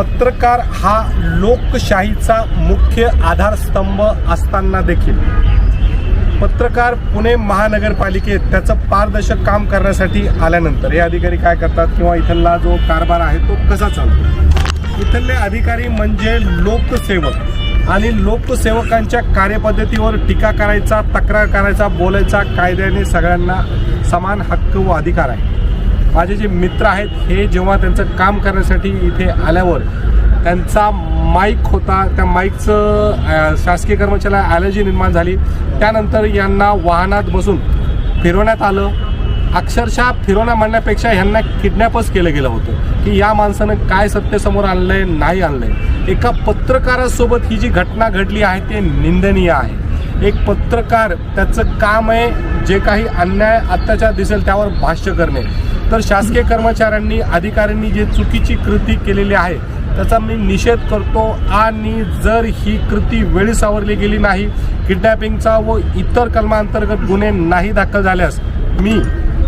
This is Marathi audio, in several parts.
पत्रकार हा लोकशाहीचा मुख्य आधारस्तंभ असताना देखील पत्रकार पुणे महानगरपालिकेत त्याचं पारदर्शक काम करण्यासाठी आल्यानंतर हे अधिकारी काय करतात किंवा इथला जो कारभार आहे तो कसा चालतो। इथले अधिकारी म्हणजे लोकसेवक आणि लोकसेवकांच्या कार्यपद्धतीवर टीका करायचा, तक्रार करायचा, बोलायचा कायद्याने सगळ्यांना समान हक्क व अधिकार आहे। माझे जे मित्र आहेत हे जेव्हा त्यांचं काम करण्यासाठी इथे आल्यावर त्यांचा माईक होता, त्या माईकचं शासकीय कर्मचाऱ्याला ॲलर्जी निर्माण झाली। त्यानंतर यांना वाहनात बसून फिरवण्यात आलं। अक्षरशः फिरवण्या म्हणण्यापेक्षा ह्यांना किडनॅपच केलं गेलं होतं की या माणसानं काय सत्य समोर आणलंय नाही आणलंय। एका पत्रकारासोबत ही जी घटना घडली आहे ते निंदनीय आहे। एक पत्रकार त्याचं काम आहे जे काही अन्याय अत्याचार दिसेल त्यावर भाष्य करणे, तर शासकीय कर्मचाऱ्यांनी अधिकाऱ्यांनी जे चुकीची कृती केलेली आहे त्याचा मी निषेध करतो। आणि जर ही कृती वेळी सावरली गेली नाही, किडनॅपिंगचा व इतर कलमांतर्गत गुन्हे नाही दाखल झाल्यास मी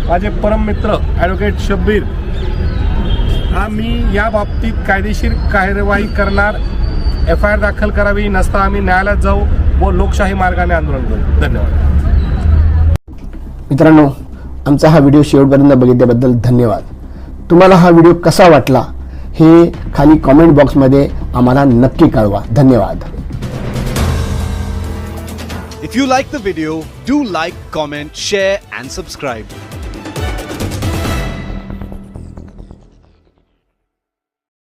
माझे परम मित्र ॲडव्होकेट शब्बीर आम्ही या बाबतीत कायदेशीर कार्यवाही करणार। FIR दाखल करावी, नसता आम्ही न्यायालयात जाऊ व लोकशाही मार्गाने आंदोलन करू। धन्यवाद मित्रांनो, आमचा हा व्हिडिओ शेवटपर्यंत बघितल्याबद्दल धन्यवाद। तुम्हाला हा व्हिडिओ कसा वाटला हे खाली कमेंट बॉक्समध्ये आम्हाला नक्की कळवा। धन्यवाद। If you like the video, do like, comment, share and subscribe.